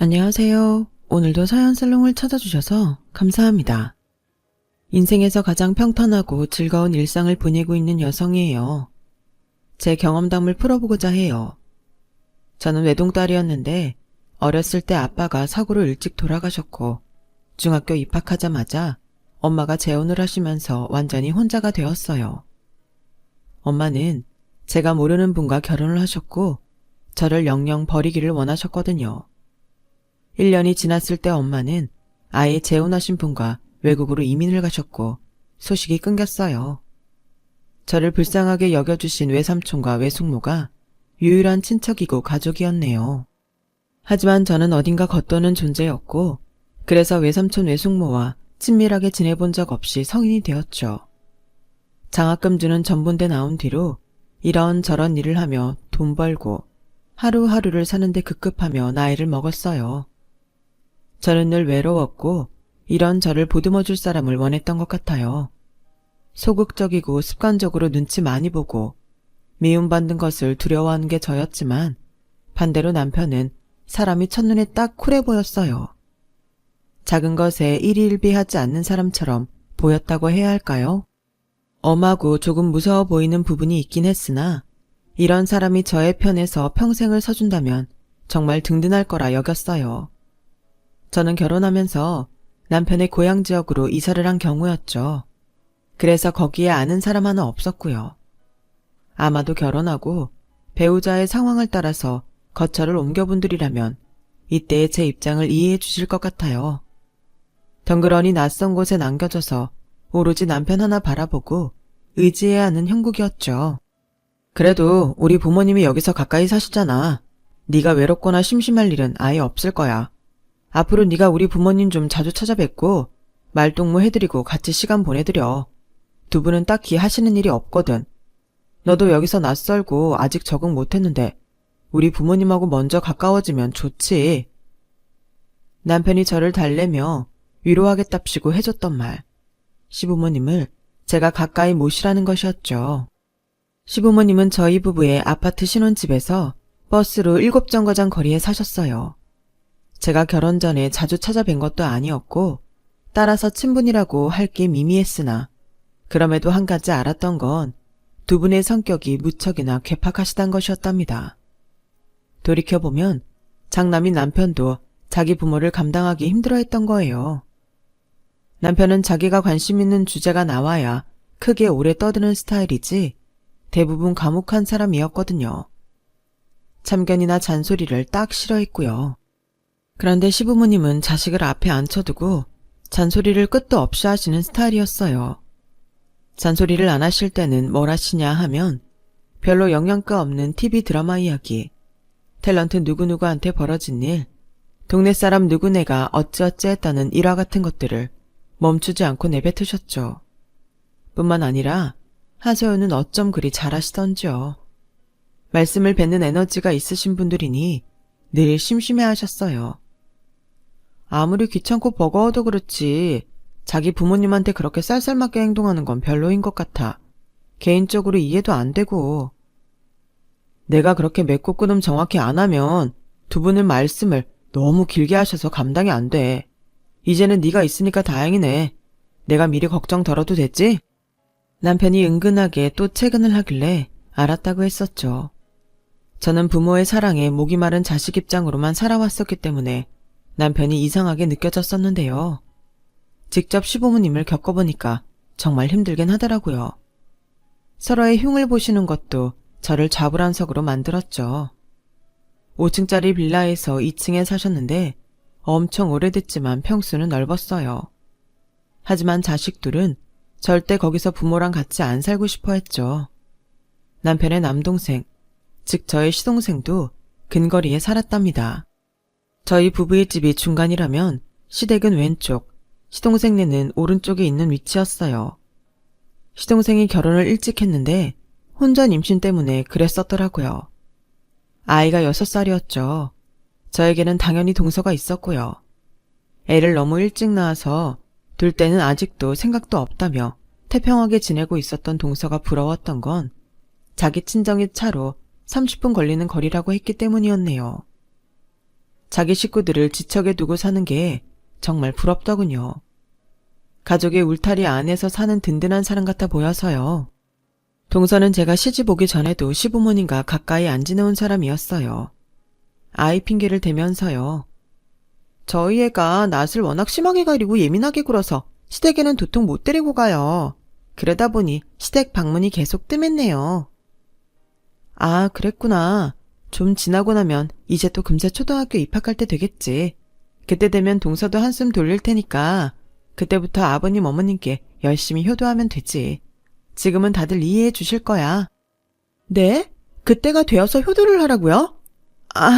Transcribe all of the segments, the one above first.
안녕하세요. 오늘도 사연살롱을 찾아주셔서 감사합니다. 인생에서 가장 평탄하고 즐거운 일상을 보내고 있는 여성이에요. 제 경험담을 풀어보고자 해요. 저는 외동딸이었는데 어렸을 때 아빠가 사고로 일찍 돌아가셨고 중학교 입학하자마자 엄마가 재혼을 하시면서 완전히 혼자가 되었어요. 엄마는 제가 모르는 분과 결혼을 하셨고 저를 영영 버리기를 원하셨거든요. 1년이 지났을 때 엄마는 아예 재혼하신 분과 외국으로 이민을 가셨고 소식이 끊겼어요. 저를 불쌍하게 여겨주신 외삼촌과 외숙모가 유일한 친척이고 가족이었네요. 하지만 저는 어딘가 겉도는 존재였고 그래서 외삼촌 외숙모와 친밀하게 지내본 적 없이 성인이 되었죠. 장학금 주는 전본대 나온 뒤로 이런저런 일을 하며 돈 벌고 하루하루를 사는데 급급하며 나이를 먹었어요. 저는 늘 외로웠고 이런 저를 보듬어 줄 사람을 원했던 것 같아요. 소극적이고 습관적으로 눈치 많이 보고 미움받는 것을 두려워하는 게 저였지만 반대로 남편은 사람이 첫눈에 딱 쿨해 보였어요. 작은 것에 일희일비하지 않는 사람처럼 보였다고 해야 할까요? 엄하고 조금 무서워 보이는 부분이 있긴 했으나 이런 사람이 저의 편에서 평생을 서준다면 정말 든든할 거라 여겼어요. 저는 결혼하면서 남편의 고향 지역으로 이사를 한 경우였죠. 그래서 거기에 아는 사람 하나 없었고요. 아마도 결혼하고 배우자의 상황을 따라서 거처를 옮겨본 분들이라면 이때의 제 입장을 이해해 주실 것 같아요. 덩그러니 낯선 곳에 남겨져서 오로지 남편 하나 바라보고 의지해야 하는 형국이었죠. 그래도 우리 부모님이 여기서 가까이 사시잖아. 네가 외롭거나 심심할 일은 아예 없을 거야. 앞으로 네가 우리 부모님 좀 자주 찾아뵙고 말동무 해드리고 같이 시간 보내드려. 두 분은 딱히 하시는 일이 없거든. 너도 여기서 낯설고 아직 적응 못했는데 우리 부모님하고 먼저 가까워지면 좋지. 남편이 저를 달래며 위로하겠답시고 해줬던 말. 시부모님을 제가 가까이 모시라는 것이었죠. 시부모님은 저희 부부의 아파트 신혼집에서 버스로 7정거장 거리에 사셨어요. 제가 결혼 전에 자주 찾아뵌 것도 아니었고 따라서 친분이라고 할 게 미미했으나 그럼에도 한 가지 알았던 건 두 분의 성격이 무척이나 괴팍하시단 것이었답니다. 돌이켜보면 장남인 남편도 자기 부모를 감당하기 힘들어했던 거예요. 남편은 자기가 관심 있는 주제가 나와야 크게 오래 떠드는 스타일이지 대부분 과묵한 사람이었거든요. 참견이나 잔소리를 딱 싫어했고요. 그런데 시부모님은 자식을 앞에 앉혀두고 잔소리를 끝도 없이 하시는 스타일이었어요. 잔소리를 안 하실 때는 뭘 하시냐 하면 별로 영양가 없는 TV 드라마 이야기, 탤런트 누구누구한테 벌어진 일, 동네 사람 누구네가 어찌어찌 했다는 일화 같은 것들을 멈추지 않고 내뱉으셨죠. 뿐만 아니라 하소연은 어쩜 그리 잘하시던지요. 말씀을 뱉는 에너지가 있으신 분들이니 늘 심심해하셨어요. 아무리 귀찮고 버거워도 그렇지 자기 부모님한테 그렇게 쌀쌀맞게 행동하는 건 별로인 것 같아. 개인적으로 이해도 안 되고. 내가 그렇게 맺고 끊음 정확히 안 하면 두 분은 말씀을 너무 길게 하셔서 감당이 안 돼. 이제는 네가 있으니까 다행이네. 내가 미리 걱정 덜어도 됐지? 남편이 은근하게 또 채근을 하길래 알았다고 했었죠. 저는 부모의 사랑에 목이 마른 자식 입장으로만 살아왔었기 때문에 남편이 이상하게 느껴졌었는데요. 직접 시부모님을 겪어보니까 정말 힘들긴 하더라고요. 서로의 흉을 보시는 것도 저를 좌불안석으로 만들었죠. 5층짜리 빌라에서 2층에 사셨는데 엄청 오래됐지만 평수는 넓었어요. 하지만 자식들은 절대 거기서 부모랑 같이 안 살고 싶어 했죠. 남편의 남동생, 즉 저의 시동생도 근거리에 살았답니다. 저희 부부의 집이 중간이라면 시댁은 왼쪽, 시동생네는 오른쪽에 있는 위치였어요. 시동생이 결혼을 일찍 했는데 혼전 임신 때문에 그랬었더라고요. 아이가 6살이었죠. 저에게는 당연히 동서가 있었고요. 애를 너무 일찍 낳아서 둘 때는 아직도 생각도 없다며 태평하게 지내고 있었던 동서가 부러웠던 건 자기 친정이 차로 30분 걸리는 거리라고 했기 때문이었네요. 자기 식구들을 지척에 두고 사는 게 정말 부럽더군요. 가족의 울타리 안에서 사는 든든한 사람 같아 보여서요. 동서는 제가 시집 오기 전에도 시부모님과 가까이 안 지내온 사람이었어요. 아이 핑계를 대면서요. 저희 애가 낯을 워낙 심하게 가리고 예민하게 굴어서 시댁에는 도통 못 데리고 가요. 그러다 보니 시댁 방문이 계속 뜸했네요. 아, 그랬구나. 좀 지나고 나면 이제 또 금세 초등학교 입학할 때 되겠지. 그때 되면 동서도 한숨 돌릴 테니까 그때부터 아버님 어머님께 열심히 효도하면 되지. 지금은 다들 이해해 주실 거야. 네? 그때가 되어서 효도를 하라고요? 아,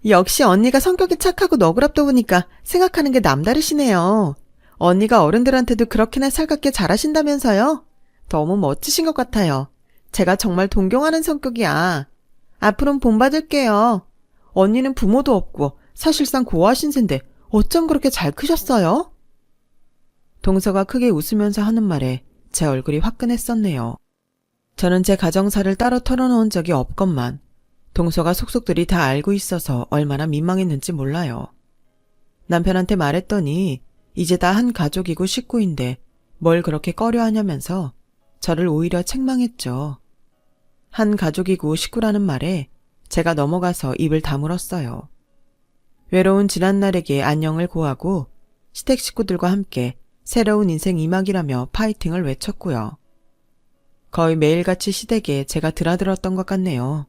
역시 언니가 성격이 착하고 너그럽다 보니까 생각하는 게 남다르시네요. 언니가 어른들한테도 그렇게나 살갑게 잘하신다면서요? 너무 멋지신 것 같아요. 제가 정말 동경하는 성격이야. 앞으로는 본받을게요. 언니는 부모도 없고 사실상 고아신 세인데 어쩜 그렇게 잘 크셨어요? 동서가 크게 웃으면서 하는 말에 제 얼굴이 화끈했었네요. 저는 제 가정사를 따로 털어놓은 적이 없건만 동서가 속속들이 다 알고 있어서 얼마나 민망했는지 몰라요. 남편한테 말했더니 이제 다 한 가족이고 식구인데 뭘 그렇게 꺼려하냐면서 저를 오히려 책망했죠. 한 가족이고 식구라는 말에 제가 넘어가서 입을 다물었어요. 외로운 지난날에게 안녕을 고하고 시댁 식구들과 함께 새로운 인생 이막이라며 파이팅을 외쳤고요. 거의 매일같이 시댁에 제가 드나들었던 것 같네요.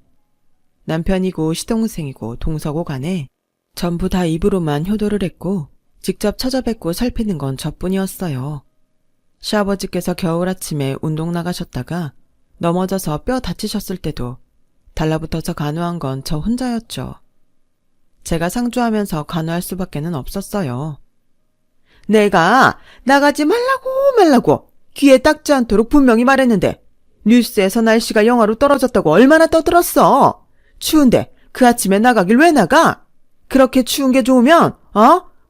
남편이고 시동생이고 동서고 간에 전부 다 입으로만 효도를 했고 직접 찾아뵙고 살피는 건 저뿐이었어요. 시아버지께서 겨울 아침에 운동 나가셨다가 넘어져서 뼈 다치셨을 때도 달라붙어서 간호한 건 저 혼자였죠. 제가 상주하면서 간호할 수밖에는 없었어요. 내가 나가지 말라고 귀에 닦지 않도록 분명히 말했는데 뉴스에서 날씨가 영하로 떨어졌다고 얼마나 떠들었어. 추운데 그 아침에 나가길 왜 나가? 그렇게 추운 게 좋으면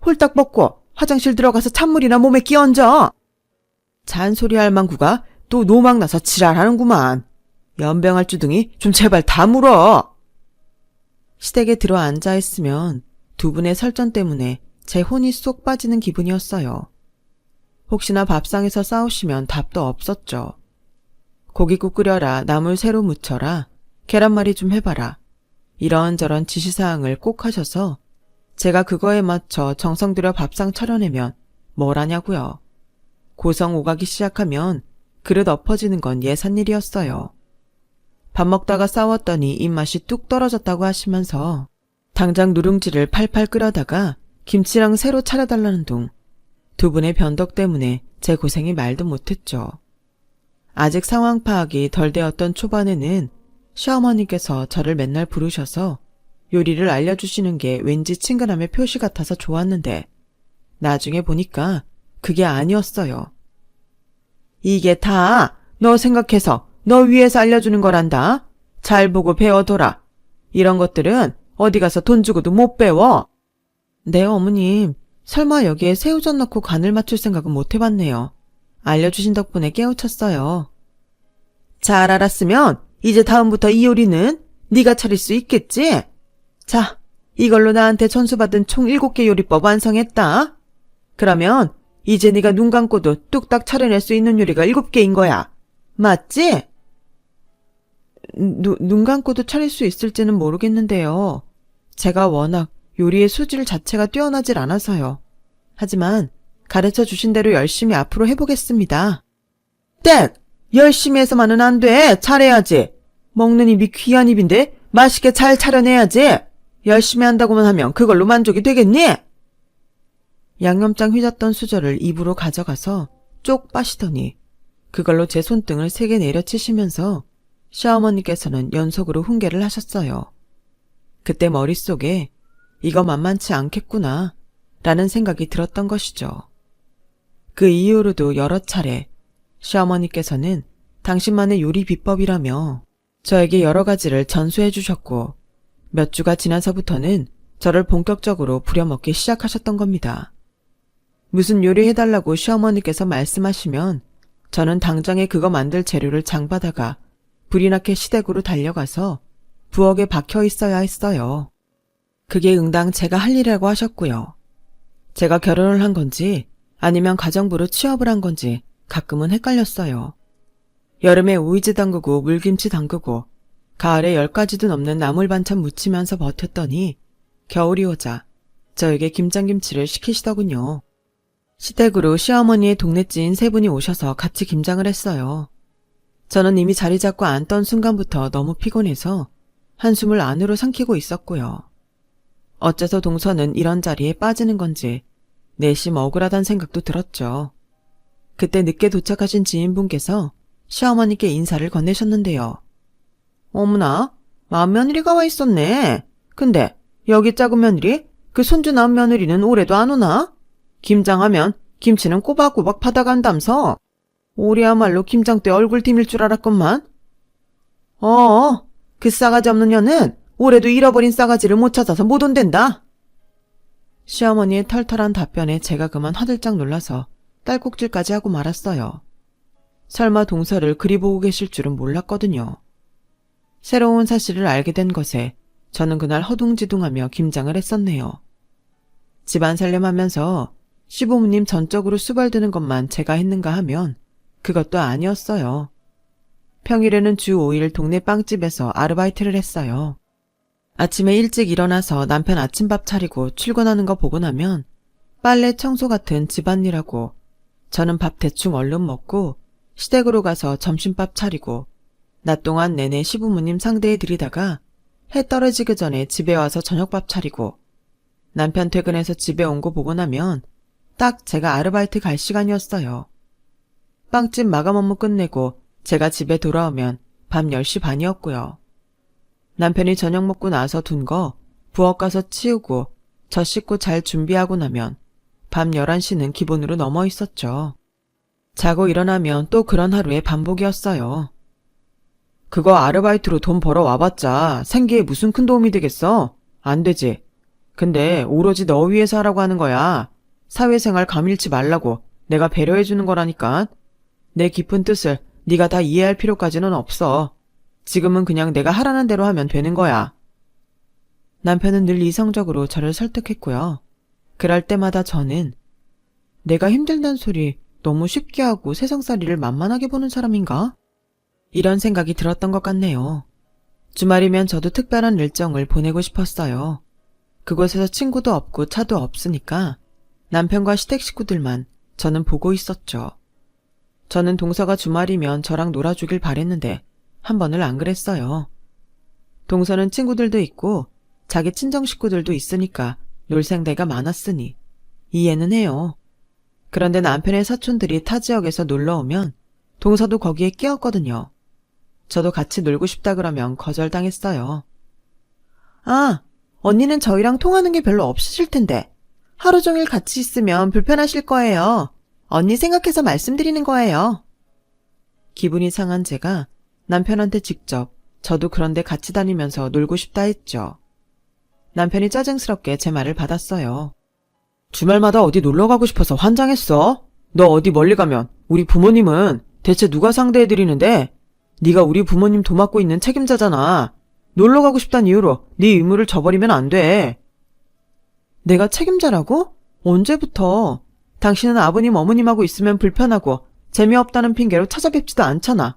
홀딱 벗고 화장실 들어가서 찬물이나 몸에 끼얹어. 잔소리할 망구가 또 노망나서 지랄하는구만. 연병할 주둥이 좀 제발 다물어. 시댁에 들어 앉아 있으면 두 분의 설전 때문에 제 혼이 쏙 빠지는 기분이었어요. 혹시나 밥상에서 싸우시면 답도 없었죠. 고깃국 끓여라, 나물 새로 무쳐라, 계란말이 좀 해봐라. 이런저런 지시사항을 꼭 하셔서 제가 그거에 맞춰 정성 들여 밥상 차려내면 뭘 하냐고요. 고성 오가기 시작하면 그릇 엎어지는 건 예산일이었어요. 밥 먹다가 싸웠더니 입맛이 뚝 떨어졌다고 하시면서 당장 누룽지를 팔팔 끓여다가 김치랑 새로 차려달라는 둥 두 분의 변덕 때문에 제 고생이 말도 못했죠. 아직 상황 파악이 덜 되었던 초반에는 시어머니께서 저를 맨날 부르셔서 요리를 알려주시는 게 왠지 친근함의 표시 같아서 좋았는데 나중에 보니까 그게 아니었어요. 이게 다 너 생각해서 너 위해서 알려주는 거란다. 잘 보고 배워둬라. 이런 것들은 어디 가서 돈 주고도 못 배워. 네, 어머님. 설마 여기에 새우젓 넣고 간을 맞출 생각은 못 해봤네요. 알려주신 덕분에 깨우쳤어요. 잘 알았으면 이제 다음부터 이 요리는 네가 차릴 수 있겠지? 자, 이걸로 나한테 전수받은 총 7개 요리법 완성했다. 그러면 이제 네가 눈 감고도 뚝딱 차려낼 수 있는 요리가 7개인 거야. 맞지? 눈 감고도 차릴 수 있을지는 모르겠는데요. 제가 워낙 요리의 수질 자체가 뛰어나질 않아서요. 하지만 가르쳐 주신 대로 열심히 앞으로 해보겠습니다. 땡! 열심히 해서만은 안 돼. 잘해야지. 먹는 입이 귀한 입인데 맛있게 잘 차려내야지. 열심히 한다고만 하면 그걸로 만족이 되겠니? 양념장 휘졌던 수저를 입으로 가져가서 쪽 빠시더니 그걸로 제 손등을 3개 내려치시면서 시어머니께서는 연속으로 훈계를 하셨어요. 그때 머릿속에 이거 만만치 않겠구나 라는 생각이 들었던 것이죠. 그 이후로도 여러 차례 시어머니께서는 당신만의 요리 비법이라며 저에게 여러 가지를 전수해 주셨고 몇 주가 지나서부터는 저를 본격적으로 부려먹기 시작하셨던 겁니다. 무슨 요리 해달라고 시어머니께서 말씀하시면 저는 당장에 그거 만들 재료를 장받아가 불이 나게 시댁으로 달려가서 부엌에 박혀 있어야 했어요. 그게 응당 제가 할 일이라고 하셨고요. 제가 결혼을 한 건지 아니면 가정부로 취업을 한 건지 가끔은 헷갈렸어요. 여름에 오이지 담그고 물김치 담그고 가을에 10가지도 넘는 나물 반찬 무치면서 버텼더니 겨울이 오자 저에게 김장김치를 시키시더군요. 시댁으로 시어머니의 동네 지인 3분이 오셔서 같이 김장을 했어요. 저는 이미 자리 잡고 앉던 순간부터 너무 피곤해서 한숨을 안으로 삼키고 있었고요. 어째서 동서는 이런 자리에 빠지는 건지 내심 억울하단 생각도 들었죠. 그때 늦게 도착하신 지인분께서 시어머니께 인사를 건네셨는데요. 어머나, 맏며느리가 와 있었네. 근데 여기 작은 며느리? 그 손주 낳은 며느리는 올해도 안 오나? 김장하면 김치는 꼬박꼬박 받아간담서. 올해야말로 김장 때 얼굴 디밀 줄 알았건만. 그 싸가지 없는 년은 올해도 잃어버린 싸가지를 못 찾아서 못 온댄다. 시어머니의 털털한 답변에 제가 그만 화들짝 놀라서 딸꾹질까지 하고 말았어요. 설마 동서를 그리 보고 계실 줄은 몰랐거든요. 새로운 사실을 알게 된 것에 저는 그날 허둥지둥하며 김장을 했었네요. 집안 살림하면서 시부모님 전적으로 수발드는 것만 제가 했는가 하면 그것도 아니었어요. 평일에는 주 5일 동네 빵집에서 아르바이트를 했어요. 아침에 일찍 일어나서 남편 아침밥 차리고 출근하는 거 보고 나면 빨래 청소 같은 집안일하고 저는 밥 대충 얼른 먹고 시댁으로 가서 점심밥 차리고 낮 동안 내내 시부모님 상대해 드리다가 해 떨어지기 전에 집에 와서 저녁밥 차리고 남편 퇴근해서 집에 온 거 보고 나면 딱 제가 아르바이트 갈 시간이었어요. 빵집 마감 업무 끝내고 제가 집에 돌아오면 밤 10시 반이었고요. 남편이 저녁 먹고 나서 둔 거 부엌 가서 치우고 젖 씻고 잘 준비하고 나면 밤 11시는 기본으로 넘어 있었죠. 자고 일어나면 또 그런 하루의 반복이었어요. 그거 아르바이트로 돈 벌어 와봤자 생계에 무슨 큰 도움이 되겠어? 안 되지. 근데 오로지 너 위해서 하라고 하는 거야. 사회생활 가밀치 말라고 내가 배려해주는 거라니까. 내 깊은 뜻을 네가 다 이해할 필요까지는 없어. 지금은 그냥 내가 하라는 대로 하면 되는 거야. 남편은 늘 이성적으로 저를 설득했고요. 그럴 때마다 저는 내가 힘들단 소리 너무 쉽게 하고 세상살이를 만만하게 보는 사람인가? 이런 생각이 들었던 것 같네요. 주말이면 저도 특별한 일정을 보내고 싶었어요. 그곳에서 친구도 없고 차도 없으니까 남편과 시댁 식구들만 저는 보고 있었죠. 저는 동서가 주말이면 저랑 놀아주길 바랬는데 한 번을 안 그랬어요. 동서는 친구들도 있고 자기 친정 식구들도 있으니까 놀 생대가 많았으니 이해는 해요. 그런데 남편의 사촌들이 타 지역에서 놀러오면 동서도 거기에 끼었거든요. 저도 같이 놀고 싶다 그러면 거절당했어요. 아, 언니는 저희랑 통하는 게 별로 없으실 텐데 하루 종일 같이 있으면 불편하실 거예요. 언니 생각해서 말씀드리는 거예요. 기분이 상한 제가 남편한테 직접 저도 그런데 같이 다니면서 놀고 싶다 했죠. 남편이 짜증스럽게 제 말을 받았어요. 주말마다 어디 놀러 가고 싶어서 환장했어? 너 어디 멀리 가면 우리 부모님은 대체 누가 상대해드리는데? 네가 우리 부모님 도맡고 있는 책임자잖아. 놀러 가고 싶단 이유로 네 의무를 저버리면 안 돼. 내가 책임자라고? 언제부터? 당신은 아버님 어머님하고 있으면 불편하고 재미없다는 핑계로 찾아뵙지도 않잖아.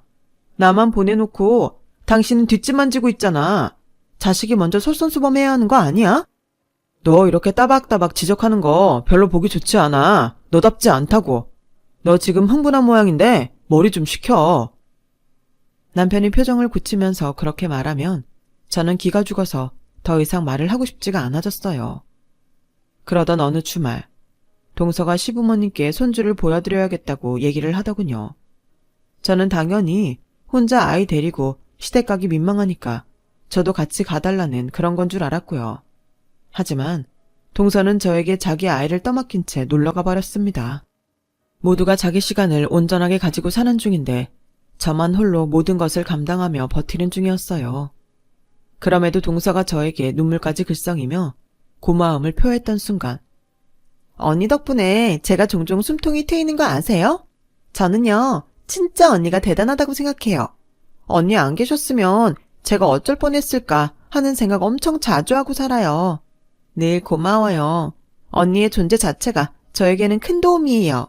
나만 보내놓고 당신은 뒷짐만 지고 있잖아. 자식이 먼저 솔선수범해야 하는 거 아니야? 너 이렇게 따박따박 지적하는 거 별로 보기 좋지 않아. 너답지 않다고. 너 지금 흥분한 모양인데 머리 좀 식혀. 남편이 표정을 굳히면서 그렇게 말하면 저는 기가 죽어서 더 이상 말을 하고 싶지가 않아졌어요. 그러던 어느 주말, 동서가 시부모님께 손주를 보여드려야겠다고 얘기를 하더군요. 저는 당연히 혼자 아이 데리고 시댁 가기 민망하니까 저도 같이 가달라는 그런 건 줄 알았고요. 하지만 동서는 저에게 자기 아이를 떠맡긴 채 놀러가 버렸습니다. 모두가 자기 시간을 온전하게 가지고 사는 중인데 저만 홀로 모든 것을 감당하며 버티는 중이었어요. 그럼에도 동서가 저에게 눈물까지 글썽이며 고마움을 표했던 순간, 언니 덕분에 제가 종종 숨통이 트이는 거 아세요? 저는요, 진짜 언니가 대단하다고 생각해요. 언니 안 계셨으면 제가 어쩔 뻔했을까 하는 생각 엄청 자주 하고 살아요. 늘 고마워요. 언니의 존재 자체가 저에게는 큰 도움이에요.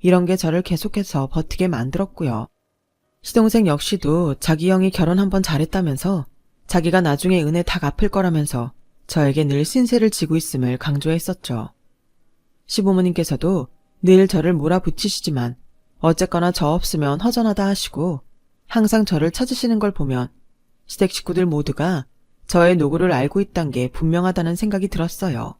이런 게 저를 계속해서 버티게 만들었고요. 시동생 역시도 자기 형이 결혼 한번 잘했다면서 자기가 나중에 은혜 다 갚을 거라면서 저에게 늘 신세를 지고 있음을 강조했었죠. 시부모님께서도 늘 저를 몰아붙이시지만 어쨌거나 저 없으면 허전하다 하시고 항상 저를 찾으시는 걸 보면 시댁 식구들 모두가 저의 노고를 알고 있단 게 분명하다는 생각이 들었어요.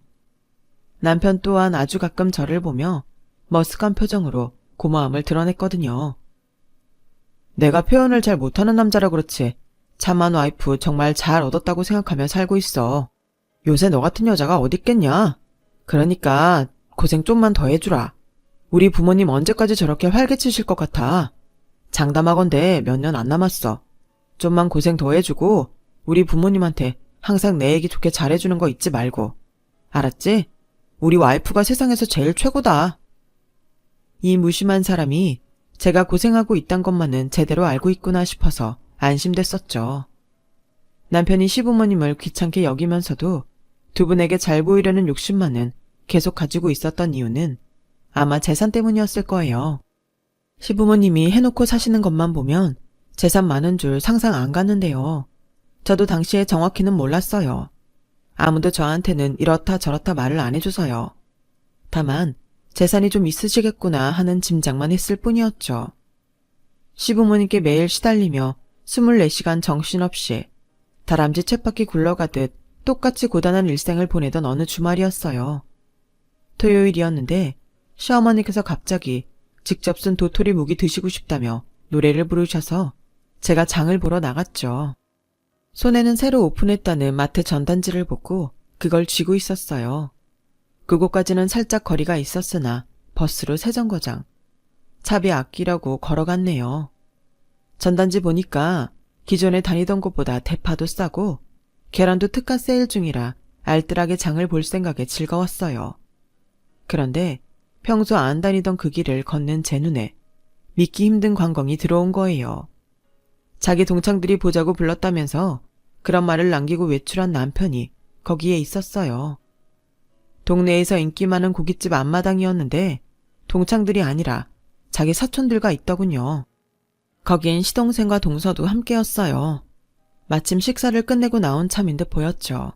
남편 또한 아주 가끔 저를 보며 머쓱한 표정으로 고마움을 드러냈거든요. 내가 표현을 잘 못하는 남자라 그렇지 참한 와이프 정말 잘 얻었다고 생각하며 살고 있어. 요새 너 같은 여자가 어딨겠냐? 그러니까 고생 좀만 더 해주라. 우리 부모님 언제까지 저렇게 활개치실 것 같아. 장담하건대 몇 년 안 남았어. 좀만 고생 더 해주고 우리 부모님한테 항상 내 얘기 좋게 잘해주는 거 잊지 말고. 알았지? 우리 와이프가 세상에서 제일 최고다. 이 무심한 사람이 제가 고생하고 있단 것만은 제대로 알고 있구나 싶어서 안심됐었죠. 남편이 시부모님을 귀찮게 여기면서도 두 분에게 잘 보이려는 욕심만은 계속 가지고 있었던 이유는 아마 재산 때문이었을 거예요. 시부모님이 해놓고 사시는 것만 보면 재산 많은 줄 상상 안 갔는데요. 저도 당시에 정확히는 몰랐어요. 아무도 저한테는 이렇다 저렇다 말을 안 해줘서요. 다만 재산이 좀 있으시겠구나 하는 짐작만 했을 뿐이었죠. 시부모님께 매일 시달리며 24시간 정신없이 다람쥐 쳇바퀴 굴러가듯 똑같이 고단한 일생을 보내던 어느 주말이었어요. 토요일이었는데 시어머니께서 갑자기 직접 쓴 도토리 묵이 드시고 싶다며 노래를 부르셔서 제가 장을 보러 나갔죠. 손에는 새로 오픈했다는 마트 전단지를 보고 그걸 쥐고 있었어요. 그곳까지는 살짝 거리가 있었으나 버스로 세정거장. 차비 아끼려고 걸어갔네요. 전단지 보니까 기존에 다니던 곳보다 대파도 싸고 계란도 특가 세일 중이라 알뜰하게 장을 볼 생각에 즐거웠어요. 그런데 평소 안 다니던 그 길을 걷는 제 눈에 믿기 힘든 광경이 들어온 거예요. 자기 동창들이 보자고 불렀다면서 그런 말을 남기고 외출한 남편이 거기에 있었어요. 동네에서 인기 많은 고깃집 앞마당이었는데 동창들이 아니라 자기 사촌들과 있더군요. 거긴 시동생과 동서도 함께였어요. 마침 식사를 끝내고 나온 참인 듯 보였죠.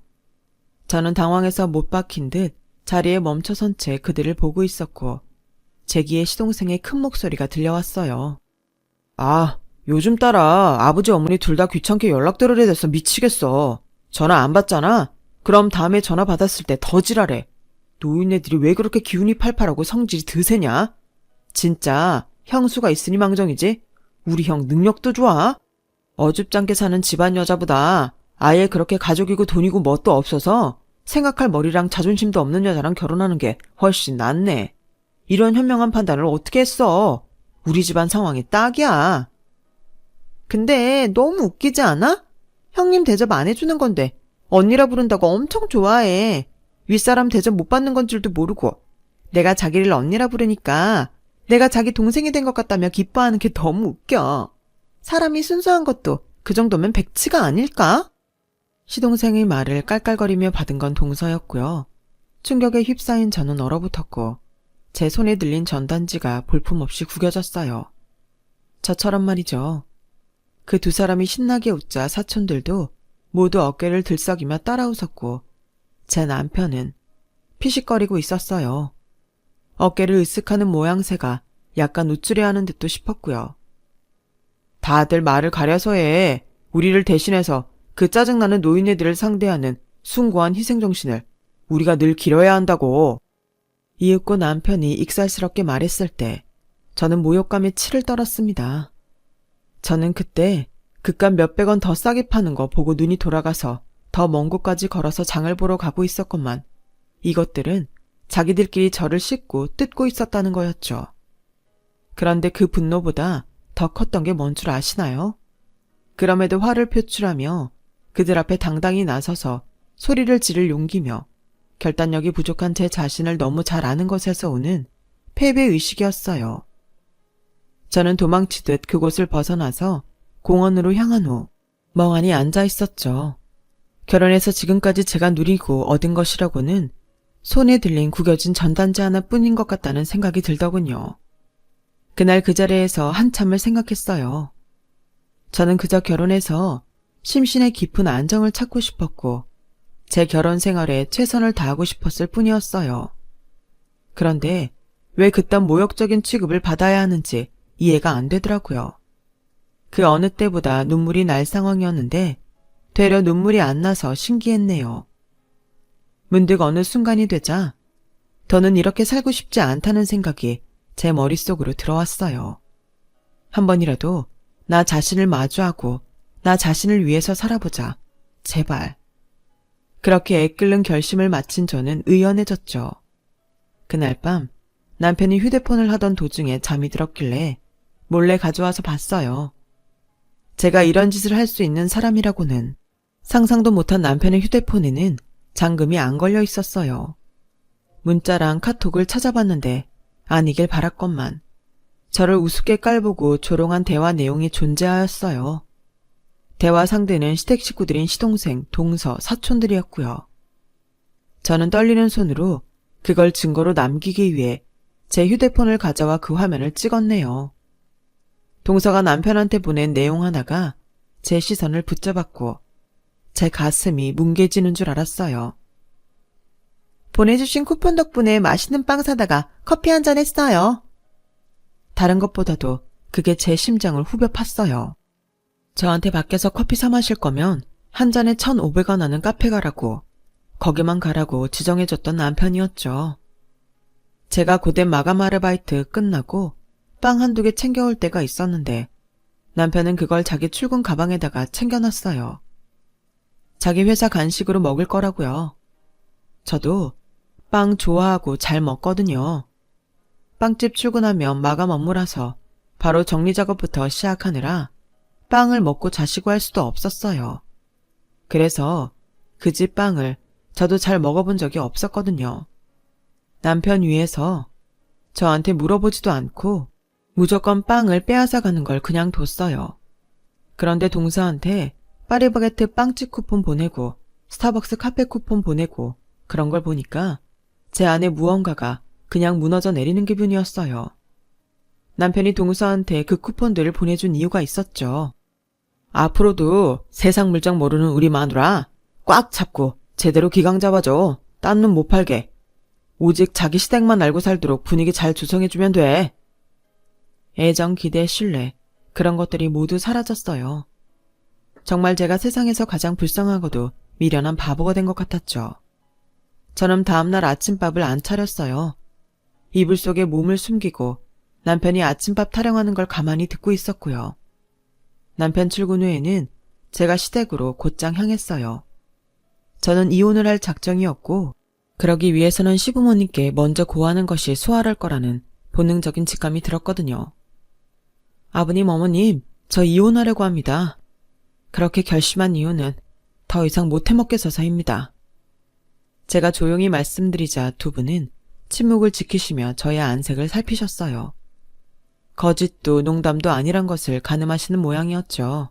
저는 당황해서 못 박힌 듯 자리에 멈춰선 채 그들을 보고 있었고 제 귀에 시동생의 큰 목소리가 들려왔어요. 아, 요즘 따라 아버지 어머니 둘 다 귀찮게 연락들으래 돼서 미치겠어. 전화 안 받잖아? 그럼 다음에 전화 받았을 때 더 지랄해. 노인네들이 왜 그렇게 기운이 팔팔하고 성질이 드세냐? 진짜 형수가 있으니 망정이지? 우리 형 능력도 좋아? 어줍잖게 사는 집안 여자보다 아예 그렇게 가족이고 돈이고 뭣도 없어서 생각할 머리랑 자존심도 없는 여자랑 결혼하는 게 훨씬 낫네. 이런 현명한 판단을 어떻게 했어? 우리 집안 상황이 딱이야. 근데 너무 웃기지 않아? 형님 대접 안 해주는 건데 언니라 부른다고 엄청 좋아해. 윗사람 대접 못 받는 건 줄도 모르고 내가 자기를 언니라 부르니까 내가 자기 동생이 된 것 같다며 기뻐하는 게 너무 웃겨. 사람이 순수한 것도 그 정도면 백치가 아닐까? 시동생의 말을 깔깔거리며 받은 건 동서였고요. 충격에 휩싸인 저는 얼어붙었고 제 손에 들린 전단지가 볼품없이 구겨졌어요. 저처럼 말이죠. 그 두 사람이 신나게 웃자 사촌들도 모두 어깨를 들썩이며 따라 웃었고 제 남편은 피식거리고 있었어요. 어깨를 으쓱하는 모양새가 약간 우쭐해하는 듯도 싶었고요. 다들 말을 가려서 해. 우리를 대신해서 그 짜증나는 노인네들을 상대하는 숭고한 희생정신을 우리가 늘 기려야 한다고. 이윽고 남편이 익살스럽게 말했을 때 저는 모욕감에 치를 떨었습니다. 저는 그때 그깟 몇백 원 더 싸게 파는 거 보고 눈이 돌아가서 더 먼 곳까지 걸어서 장을 보러 가고 있었건만 이것들은 자기들끼리 저를 씻고 뜯고 있었다는 거였죠. 그런데 그 분노보다 더 컸던 게 뭔 줄 아시나요? 그럼에도 화를 표출하며 그들 앞에 당당히 나서서 소리를 지를 용기며 결단력이 부족한 제 자신을 너무 잘 아는 것에서 오는 패배의식이었어요. 저는 도망치듯 그곳을 벗어나서 공원으로 향한 후 멍하니 앉아 있었죠. 결혼해서 지금까지 제가 누리고 얻은 것이라고는 손에 들린 구겨진 전단지 하나뿐인 것 같다는 생각이 들더군요. 그날 그 자리에서 한참을 생각했어요. 저는 그저 결혼해서 심신의 깊은 안정을 찾고 싶었고 제 결혼 생활에 최선을 다하고 싶었을 뿐이었어요. 그런데 왜 그딴 모욕적인 취급을 받아야 하는지 이해가 안 되더라고요. 그 어느 때보다 눈물이 날 상황이었는데 되려 눈물이 안 나서 신기했네요. 문득 어느 순간이 되자 더는 이렇게 살고 싶지 않다는 생각이 제 머릿속으로 들어왔어요. 한 번이라도 나 자신을 마주하고 나 자신을 위해서 살아보자. 제발. 그렇게 애끓는 결심을 마친 저는 의연해졌죠. 그날 밤 남편이 휴대폰을 하던 도중에 잠이 들었길래 몰래 가져와서 봤어요. 제가 이런 짓을 할 수 있는 사람이라고는 상상도 못한 남편의 휴대폰에는 잠금이 안 걸려 있었어요. 문자랑 카톡을 찾아봤는데 아니길 바랐건만 저를 우습게 깔보고 조롱한 대화 내용이 존재하였어요. 대화 상대는 시댁 식구들인 시동생, 동서, 사촌들이었고요. 저는 떨리는 손으로 그걸 증거로 남기기 위해 제 휴대폰을 가져와 그 화면을 찍었네요. 동서가 남편한테 보낸 내용 하나가 제 시선을 붙잡았고 제 가슴이 뭉개지는 줄 알았어요. 보내주신 쿠폰 덕분에 맛있는 빵 사다가 커피 한잔 했어요. 다른 것보다도 그게 제 심장을 후벼 팠어요. 저한테 밖에서 커피 사 마실 거면 한 잔에 1,500원 하는 카페 가라고, 거기만 가라고 지정해줬던 남편이었죠. 제가 고된 마감 아르바이트 끝나고 빵 한두 개 챙겨올 때가 있었는데 남편은 그걸 자기 출근 가방에다가 챙겨놨어요. 자기 회사 간식으로 먹을 거라고요. 저도 빵 좋아하고 잘 먹거든요. 빵집 출근하면 마감 업무라서 바로 정리작업부터 시작하느라 빵을 먹고 자시고 할 수도 없었어요. 그래서 그 집 빵을 저도 잘 먹어본 적이 없었거든요. 남편 위해서 저한테 물어보지도 않고 무조건 빵을 빼앗아 가는 걸 그냥 뒀어요. 그런데 동서한테 파리바게트 빵집 쿠폰 보내고 스타벅스 카페 쿠폰 보내고 그런 걸 보니까 제 안에 무언가가 그냥 무너져 내리는 기분이었어요. 남편이 동서한테 그 쿠폰들을 보내준 이유가 있었죠. 앞으로도 세상 물정 모르는 우리 마누라 꽉 잡고 제대로 기강 잡아줘. 딴 놈 못 팔게. 오직 자기 시댁만 알고 살도록 분위기 잘 조성해주면 돼. 애정, 기대, 신뢰 그런 것들이 모두 사라졌어요. 정말 제가 세상에서 가장 불쌍하고도 미련한 바보가 된 것 같았죠. 저는 다음날 아침밥을 안 차렸어요. 이불 속에 몸을 숨기고 남편이 아침밥 타령하는 걸 가만히 듣고 있었고요. 남편 출근 후에는 제가 시댁으로 곧장 향했어요. 저는 이혼을 할 작정이었고 그러기 위해서는 시부모님께 먼저 고하는 것이 수월할 거라는 본능적인 직감이 들었거든요. 아버님, 어머님, 저 이혼하려고 합니다. 그렇게 결심한 이유는 더 이상 못 해먹겠어서입니다. 제가 조용히 말씀드리자 두 분은 침묵을 지키시며 저의 안색을 살피셨어요. 거짓도 농담도 아니란 것을 가늠하시는 모양이었죠.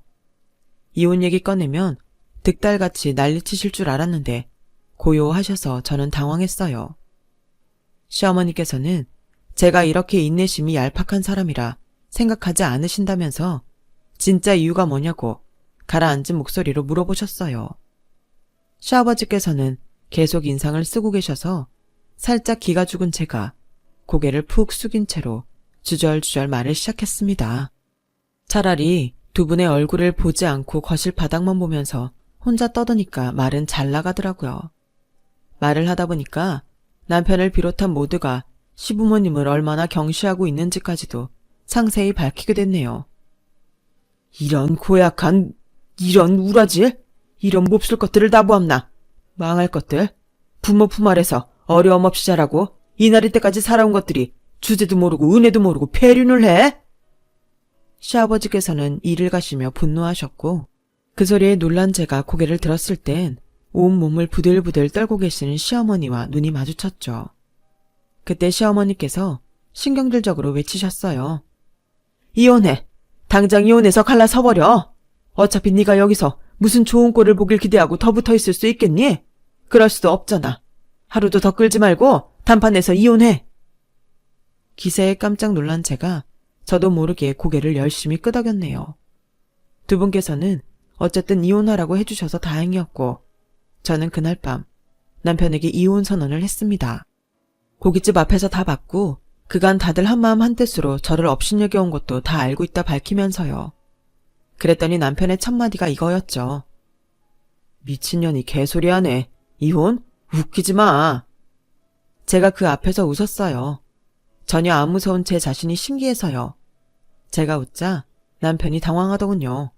이혼 얘기 꺼내면 득달같이 난리치실 줄 알았는데 고요하셔서 저는 당황했어요. 시어머니께서는 제가 이렇게 인내심이 얄팍한 사람이라 생각하지 않으신다면서 진짜 이유가 뭐냐고 가라앉은 목소리로 물어보셨어요. 시아버지께서는 계속 인상을 쓰고 계셔서 살짝 기가 죽은 제가 고개를 푹 숙인 채로 주절주절 말을 시작했습니다. 차라리 두 분의 얼굴을 보지 않고 거실 바닥만 보면서 혼자 떠드니까 말은 잘 나가더라고요. 말을 하다 보니까 남편을 비롯한 모두가 시부모님을 얼마나 경시하고 있는지까지도 상세히 밝히게 됐네요. 이런 고약한, 이런 우라질, 이런 몹쓸 것들을 다 보았나. 망할 것들, 부모 품 아래서 어려움 없이 자라고 이날이 때까지 살아온 것들이 주제도 모르고 은혜도 모르고 폐륜을 해? 시아버지께서는 이를 가시며 분노하셨고 그 소리에 놀란 제가 고개를 들었을 땐 온몸을 부들부들 떨고 계시는 시어머니와 눈이 마주쳤죠. 그때 시어머니께서 신경질적으로 외치셨어요. 이혼해. 당장 이혼해서 갈라서버려. 어차피 네가 여기서 무슨 좋은 꼴을 보길 기대하고 더 붙어 있을 수 있겠니? 그럴 수도 없잖아. 하루도 더 끌지 말고 단판에서 이혼해. 기세에 깜짝 놀란 제가 저도 모르게 고개를 열심히 끄덕였네요. 두 분께서는 어쨌든 이혼하라고 해주셔서 다행이었고 저는 그날 밤 남편에게 이혼 선언을 했습니다. 고깃집 앞에서 다 받고 그간 다들 한마음 한뜻으로 저를 업신여겨온 것도 다 알고 있다 밝히면서요. 그랬더니 남편의 첫마디가 이거였죠. 미친년이 개소리하네. 이혼? 웃기지 마. 제가 그 앞에서 웃었어요. 전혀 안 무서운 제 자신이 신기해서요. 제가 웃자 남편이 당황하더군요.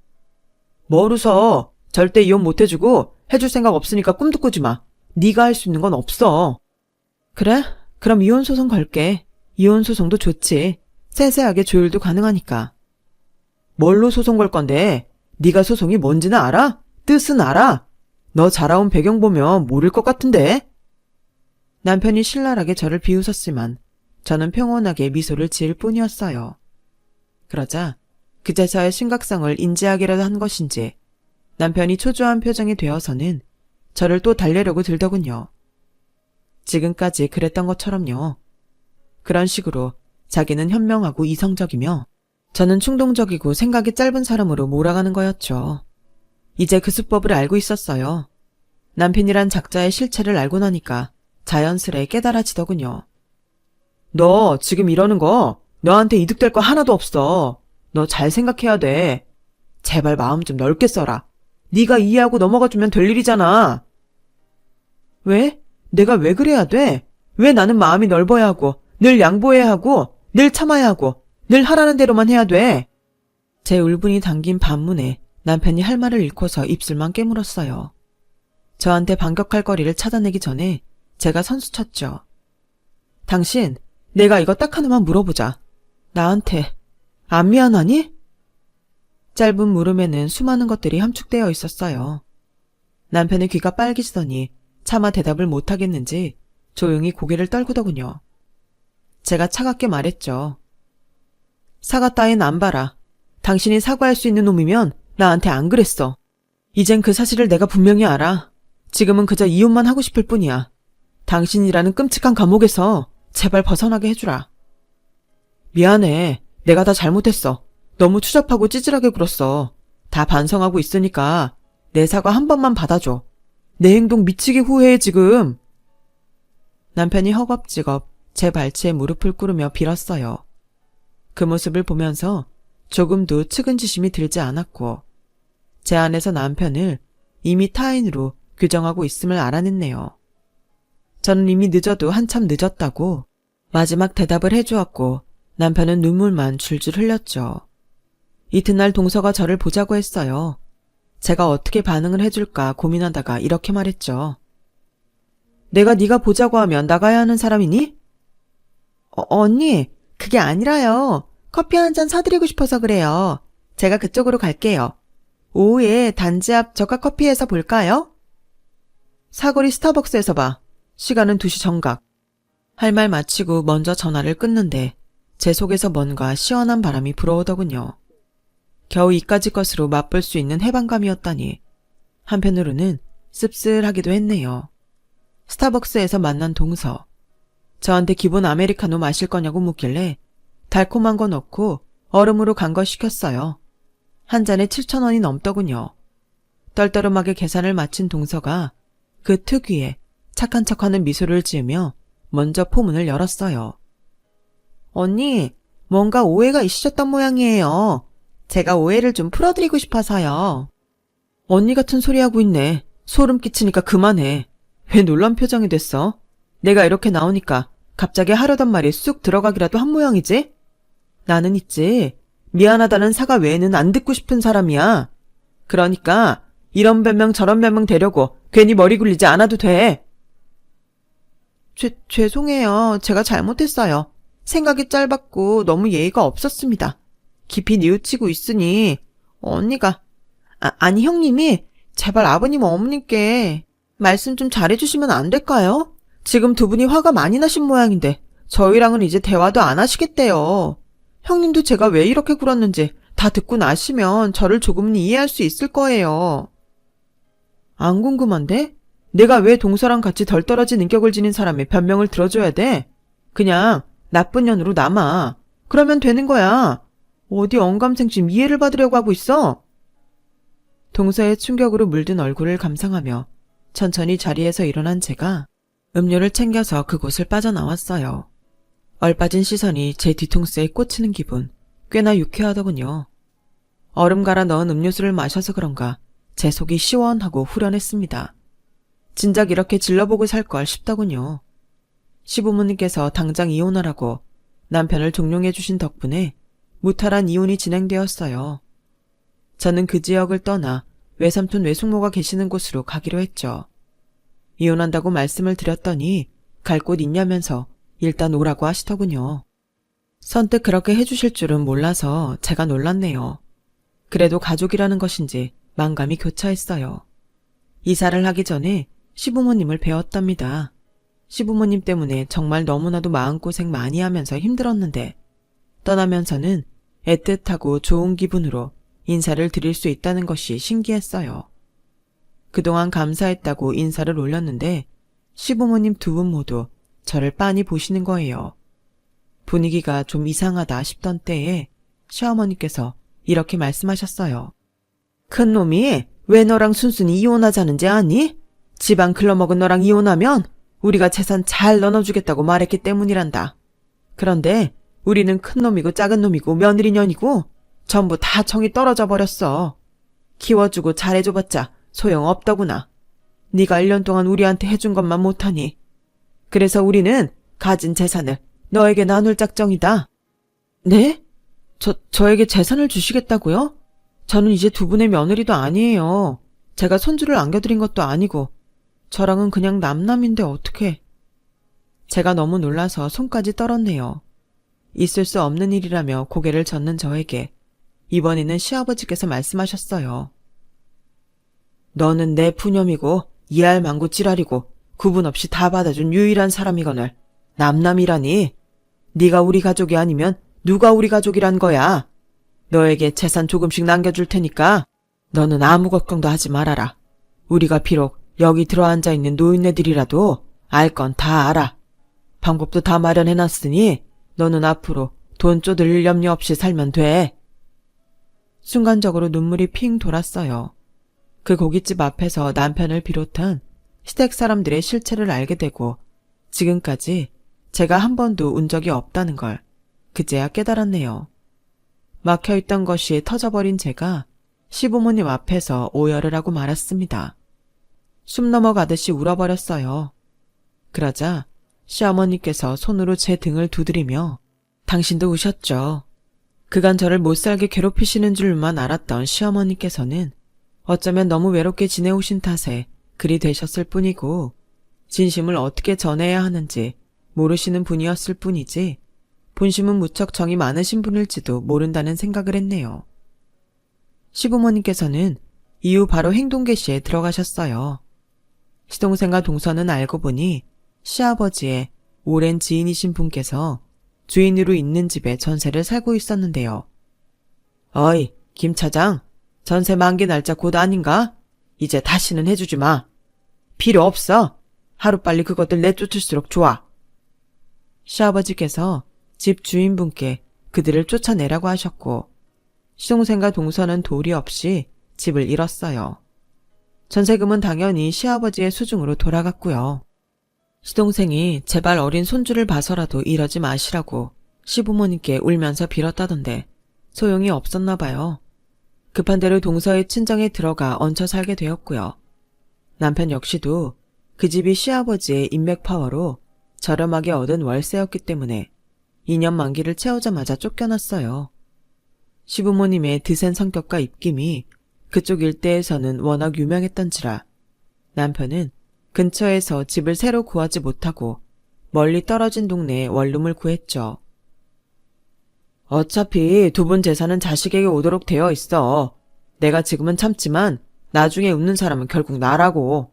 뭘 웃어? 절대 이혼 못 해주고 해줄 생각 없으니까 꿈도 꾸지 마. 네가 할 수 있는 건 없어. 그래? 그럼 이혼 소송 걸게. 이혼 소송도 좋지. 세세하게 조율도 가능하니까. 뭘로 소송 걸 건데? 네가 소송이 뭔지는 알아? 뜻은 알아? 너 자라온 배경 보면 모를 것 같은데? 남편이 신랄하게 저를 비웃었지만 저는 평온하게 미소를 지을 뿐이었어요. 그러자 그제서야 심각성을 인지하기라도 한 것인지 남편이 초조한 표정이 되어서는 저를 또 달래려고 들더군요. 지금까지 그랬던 것처럼요. 그런 식으로 자기는 현명하고 이성적이며 저는 충동적이고 생각이 짧은 사람으로 몰아가는 거였죠. 이제 그 수법을 알고 있었어요. 남편이란 작자의 실체를 알고 나니까 자연스레 깨달아지더군요. 너 지금 이러는 거 너한테 이득될 거 하나도 없어. 너 잘 생각해야 돼. 제발 마음 좀 넓게 써라. 네가 이해하고 넘어가주면 될 일이잖아. 왜? 내가 왜 그래야 돼? 왜 나는 마음이 넓어야 하고 늘 양보해야 하고 늘 참아야 하고 늘 하라는 대로만 해야 돼? 제 울분이 담긴 반문에 남편이 할 말을 잃고서 입술만 깨물었어요. 저한테 반격할 거리를 찾아내기 전에 제가 선수쳤죠. 당신, 내가 이거 딱 하나만 물어보자. 나한테 안 미안하니? 짧은 물음에는 수많은 것들이 함축되어 있었어요. 남편의 귀가 빨개지더니 차마 대답을 못하겠는지 조용히 고개를 떨구더군요. 제가 차갑게 말했죠. 사과 따윈 안 봐라. 당신이 사과할 수 있는 놈이면 나한테 안 그랬어. 이젠 그 사실을 내가 분명히 알아. 지금은 그저 이혼만 하고 싶을 뿐이야. 당신이라는 끔찍한 감옥에서 제발 벗어나게 해주라. 미안해. 내가 다 잘못했어. 너무 추잡하고 찌질하게 굴었어. 다 반성하고 있으니까 내 사과 한 번만 받아줘. 내 행동 미치게 후회해 지금. 남편이 허겁지겁 제 발치에 무릎을 꿇으며 빌었어요. 그 모습을 보면서 조금도 측은지심이 들지 않았고 제 안에서 남편을 이미 타인으로 규정하고 있음을 알아냈네요. 저는 이미 늦어도 한참 늦었다고 마지막 대답을 해주었고 남편은 눈물만 줄줄 흘렸죠. 이튿날 동서가 저를 보자고 했어요. 제가 어떻게 반응을 해줄까 고민하다가 이렇게 말했죠. 내가 네가 보자고 하면 나가야 하는 사람이니? 언니, 그게 아니라요. 커피 한 잔 사드리고 싶어서 그래요. 제가 그쪽으로 갈게요. 오후에 단지 앞 저가 커피에서 볼까요? 사거리 스타벅스에서 봐. 시간은 2시 정각. 할 말 마치고 먼저 전화를 끊는데 제 속에서 뭔가 시원한 바람이 불어오더군요. 겨우 이까지 것으로 맛볼 수 있는 해방감이었다니 한편으로는 씁쓸하기도 했네요. 스타벅스에서 만난 동서. 저한테 기본 아메리카노 마실 거냐고 묻길래 달콤한 거 넣고 얼음으로 간 거 시켰어요. 한 잔에 7,000원이 넘더군요. 떨떠름하게 계산을 마친 동서가 그 특유의 착한 척하는 미소를 지으며 먼저 포문을 열었어요. 언니, 뭔가 오해가 있으셨던 모양이에요. 제가 오해를 좀 풀어드리고 싶어서요. 언니 같은 소리 하고 있네. 소름 끼치니까 그만해. 왜 놀란 표정이 됐어? 내가 이렇게 나오니까 갑자기 하려던 말이 쑥 들어가기라도 한 모양이지? 나는 있지. 미안하다는 사과 외에는 안 듣고 싶은 사람이야. 그러니까 이런 변명 저런 변명 대려고 괜히 머리 굴리지 않아도 돼. 죄송해요. 제가 잘못했어요. 생각이 짧았고 너무 예의가 없었습니다. 깊이 뉘우치고 있으니 언니가 아니 형님이 제발 아버님 어머님께 말씀 좀 잘해주시면 안 될까요? 지금 두 분이 화가 많이 나신 모양인데 저희랑은 이제 대화도 안 하시겠대요. 형님도 제가 왜 이렇게 굴었는지 다 듣고 나시면 저를 조금은 이해할 수 있을 거예요. 안 궁금한데? 내가 왜 동서랑 같이 덜 떨어진 인격을 지닌 사람의 변명을 들어줘야 돼? 그냥 나쁜 년으로 남아. 그러면 되는 거야. 어디 언감생심 이해를 받으려고 하고 있어? 동서의 충격으로 물든 얼굴을 감상하며 천천히 자리에서 일어난 제가 음료를 챙겨서 그곳을 빠져나왔어요. 얼빠진 시선이 제 뒤통수에 꽂히는 기분, 꽤나 유쾌하더군요. 얼음 갈아 넣은 음료수를 마셔서 그런가 제 속이 시원하고 후련했습니다. 진작 이렇게 질러보고 살 걸 싶더군요. 시부모님께서 당장 이혼하라고 남편을 종용해 주신 덕분에 무탈한 이혼이 진행되었어요. 저는 그 지역을 떠나 외삼촌 외숙모가 계시는 곳으로 가기로 했죠. 이혼한다고 말씀을 드렸더니 갈 곳 있냐면서 일단 오라고 하시더군요. 선뜻 그렇게 해주실 줄은 몰라서 제가 놀랐네요. 그래도 가족이라는 것인지 만감이 교차했어요. 이사를 하기 전에 시부모님을 배웠답니다. 시부모님 때문에 정말 너무나도 마음고생 많이 하면서 힘들었는데 떠나면서는 애틋하고 좋은 기분으로 인사를 드릴 수 있다는 것이 신기했어요. 그동안 감사했다고 인사를 올렸는데 시부모님 두 분 모두 저를 빤히 보시는 거예요. 분위기가 좀 이상하다 싶던 때에 시어머니께서 이렇게 말씀하셨어요. 큰 놈이 왜 너랑 순순히 이혼하자는지 아니? 집안 글러먹은 너랑 이혼하면 우리가 재산 잘 나눠주겠다고 말했기 때문이란다. 그런데 우리는 큰 놈이고 작은 놈이고 며느리년이고 전부 다 정이 떨어져 버렸어. 키워주고 잘해줘봤자 소용없더구나. 네가 1년 동안 우리한테 해준 것만 못하니. 그래서 우리는 가진 재산을 너에게 나눌 작정이다. 네? 저에게 재산을 주시겠다고요? 저는 이제 두 분의 며느리도 아니에요. 제가 손주를 안겨드린 것도 아니고 저랑은 그냥 남남인데 어떡해. 제가 너무 놀라서 손까지 떨었네요. 있을 수 없는 일이라며 고개를 젓는 저에게 이번에는 시아버지께서 말씀하셨어요. 너는 내 푸념이고 이알망구 찌랄이고 구분 없이 다 받아준 유일한 사람이거늘 남남이라니. 네가 우리 가족이 아니면 누가 우리 가족이란 거야. 너에게 재산 조금씩 남겨줄 테니까 너는 아무 걱정도 하지 말아라. 우리가 비록 여기 들어앉아 있는 노인네들이라도 알 건 다 알아. 방법도 다 마련해놨으니 너는 앞으로 돈 쪼들 염려 없이 살면 돼. 순간적으로 눈물이 핑 돌았어요. 그 고깃집 앞에서 남편을 비롯한 시댁 사람들의 실체를 알게 되고 지금까지 제가 한 번도 운 적이 없다는 걸 그제야 깨달았네요. 막혀있던 것이 터져버린 제가 시부모님 앞에서 오열을 하고 말았습니다. 숨 넘어가듯이 울어버렸어요. 그러자 시어머니께서 손으로 제 등을 두드리며 당신도 우셨죠. 그간 저를 못살게 괴롭히시는 줄만 알았던 시어머니께서는 어쩌면 너무 외롭게 지내오신 탓에 그리 되셨을 뿐이고 진심을 어떻게 전해야 하는지 모르시는 분이었을 뿐이지 본심은 무척 정이 많으신 분일지도 모른다는 생각을 했네요. 시부모님께서는 이후 바로 행동 개시에 들어가셨어요. 시동생과 동서는 알고 보니 시아버지의 오랜 지인이신 분께서 주인으로 있는 집에 전세를 살고 있었는데요. 어이, 김 차장, 전세 만기 날짜 곧 아닌가? 이제 다시는 해주지 마. 필요 없어. 하루빨리 그것들 내쫓을수록 좋아. 시아버지께서 집 주인분께 그들을 쫓아내라고 하셨고 시동생과 동서는 도리 없이 집을 잃었어요. 전세금은 당연히 시아버지의 수중으로 돌아갔고요. 시동생이 제발 어린 손주를 봐서라도 이러지 마시라고 시부모님께 울면서 빌었다던데 소용이 없었나 봐요. 급한 대로 동서의 친정에 들어가 얹혀 살게 되었고요. 남편 역시도 그 집이 시아버지의 인맥 파워로 저렴하게 얻은 월세였기 때문에 2년 만기를 채우자마자 쫓겨났어요. 시부모님의 드센 성격과 입김이 그쪽 일대에서는 워낙 유명했던지라 남편은 근처에서 집을 새로 구하지 못하고 멀리 떨어진 동네에 원룸을 구했죠. 어차피 두 분 재산은 자식에게 오도록 되어 있어. 내가 지금은 참지만 나중에 웃는 사람은 결국 나라고.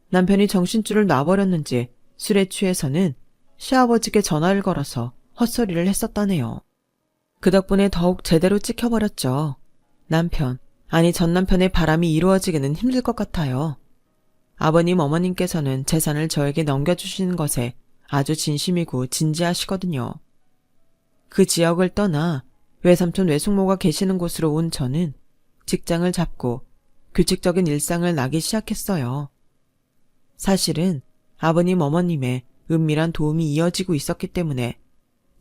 남편이 정신줄을 놔버렸는지 술에 취해서는 시아버지께 전화를 걸어서 헛소리를 했었다네요. 그 덕분에 더욱 제대로 찍혀버렸죠. 남편, 아니, 전 남편의 바람이 이루어지기는 힘들 것 같아요. 아버님, 어머님께서는 재산을 저에게 넘겨주시는 것에 아주 진심이고 진지하시거든요. 그 지역을 떠나 외삼촌 외숙모가 계시는 곳으로 온 저는 직장을 잡고 규칙적인 일상을 나기 시작했어요. 사실은 아버님, 어머님의 은밀한 도움이 이어지고 있었기 때문에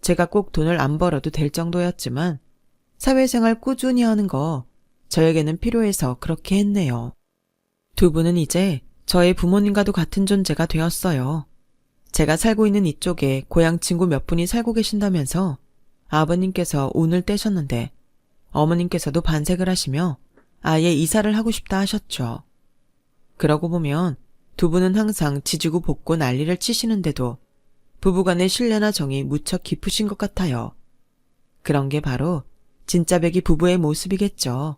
제가 꼭 돈을 안 벌어도 될 정도였지만 사회생활 꾸준히 하는 거 저에게는 필요해서 그렇게 했네요. 두 분은 이제 저의 부모님과도 같은 존재가 되었어요. 제가 살고 있는 이쪽에 고향 친구 몇 분이 살고 계신다면서 아버님께서 운을 떼셨는데 어머님께서도 반색을 하시며 아예 이사를 하고 싶다 하셨죠. 그러고 보면 두 분은 항상 지지고 볶고 난리를 치시는데도 부부간의 신뢰나 정이 무척 깊으신 것 같아요. 그런 게 바로 진짜 백이 부부의 모습이겠죠.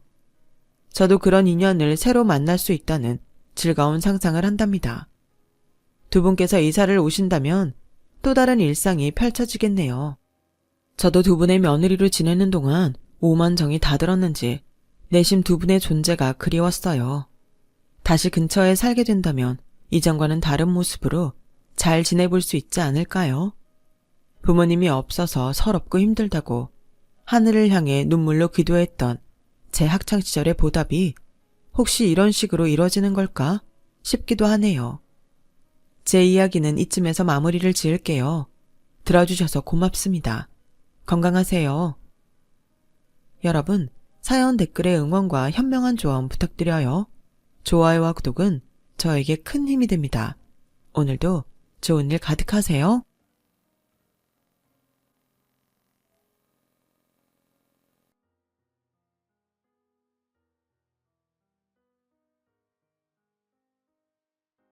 저도 그런 인연을 새로 만날 수 있다는 즐거운 상상을 한답니다. 두 분께서 이사를 오신다면 또 다른 일상이 펼쳐지겠네요. 저도 두 분의 며느리로 지내는 동안 오만 정이 다 들었는지 내심 두 분의 존재가 그리웠어요. 다시 근처에 살게 된다면 이전과는 다른 모습으로 잘 지내볼 수 있지 않을까요? 부모님이 없어서 서럽고 힘들다고 하늘을 향해 눈물로 기도했던 제 학창시절의 보답이 혹시 이런 식으로 이뤄지는 걸까 싶기도 하네요. 제 이야기는 이쯤에서 마무리를 지을게요. 들어주셔서 고맙습니다. 건강하세요. 여러분, 사연 댓글에 응원과 현명한 조언 부탁드려요. 좋아요와 구독은 저에게 큰 힘이 됩니다. 오늘도 좋은 일 가득하세요.